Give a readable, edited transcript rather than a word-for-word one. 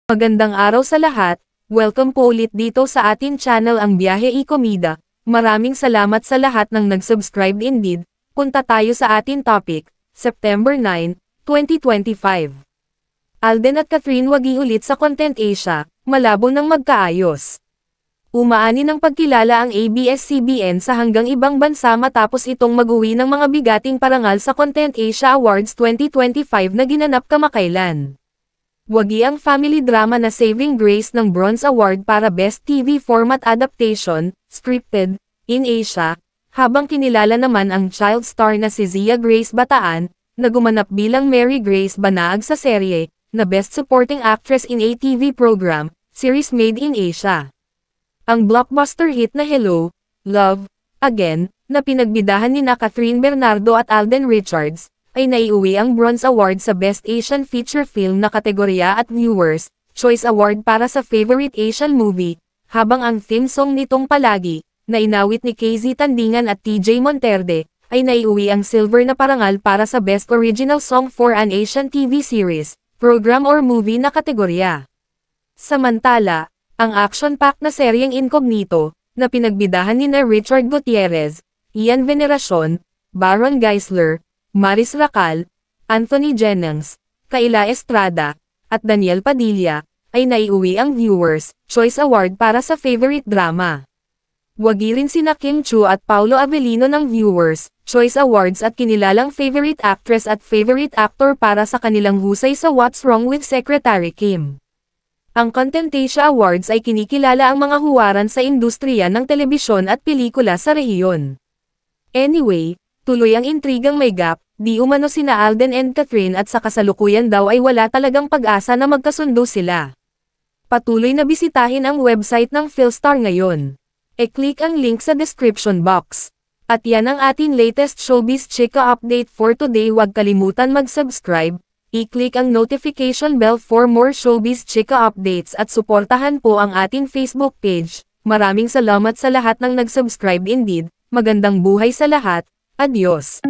Magandang araw sa lahat, welcome po ulit dito sa atin channel ang Biyahe y Komida. Maraming salamat sa lahat ng nag-subscribe indeed. Punta tayo sa atin topic, September 9, 2025. Alden at Catherine wagi ulit sa Content Asia, malabo ng magkaayos. Umaani ng pagkilala ang ABS-CBN sa hanggang ibang bansa matapos itong mag-uwi ng mga bigating parangal sa Content Asia Awards 2025 na ginanap kamakailan. Wagi ang family drama na Saving Grace ng Bronze Award para Best TV Format Adaptation, Scripted, in Asia, habang kinilala naman ang child star na si Zia Grace Bataan, na gumanap bilang Mary Grace Banaag sa serye, na Best Supporting Actress in a TV Program, Series Made in Asia. Ang blockbuster hit na Hello, Love, Again, na pinagbidahan ni Catherine Bernardo at Alden Richards, ay naiuwi ang Bronze Award sa Best Asian Feature Film na kategorya at Viewers' Choice Award para sa Favorite Asian Movie, habang ang theme song nitong Palagi, na inawit ni KZ Tandingan at TJ Monterde, ay naiuwi ang silver na parangal para sa Best Original Song for an Asian TV Series, Program or Movie na kategorya. Samantala, ang action-packed na seryeng Incognito, na pinagbidahan ni Richard Gutierrez, Ian Veneracion, Baron Geisler, Maris Racal, Anthony Jennings, Kayla Estrada, at Daniel Padilla, ay naiuwi ang Viewers' Choice Award para sa Favorite Drama. Wagi rin sina Kim Chu at Paulo Avellino ng Viewers' Choice Awards at kinilalang Favorite Actress at Favorite Actor para sa kanilang husay sa What's Wrong with Secretary Kim. Ang Content Asia Awards ay kinikilala ang mga huwaran sa industriya ng telebisyon at pelikula sa rehiyon. Anyway, tuloy ang intrigang may gap, di umano sina Alden and Catherine at sa kasalukuyan daw ay wala talagang pag-asa na magkasundo sila. Patuloy na bisitahin ang website ng Philstar ngayon. E-click ang link sa description box. At yan ang ating latest showbiz chika update for today. Huwag kalimutan mag-subscribe, i-click ang notification bell for more showbiz chika updates at suportahan po ang ating Facebook page. Maraming salamat sa lahat ng nag-subscribe indeed. Magandang buhay sa lahat. Adios.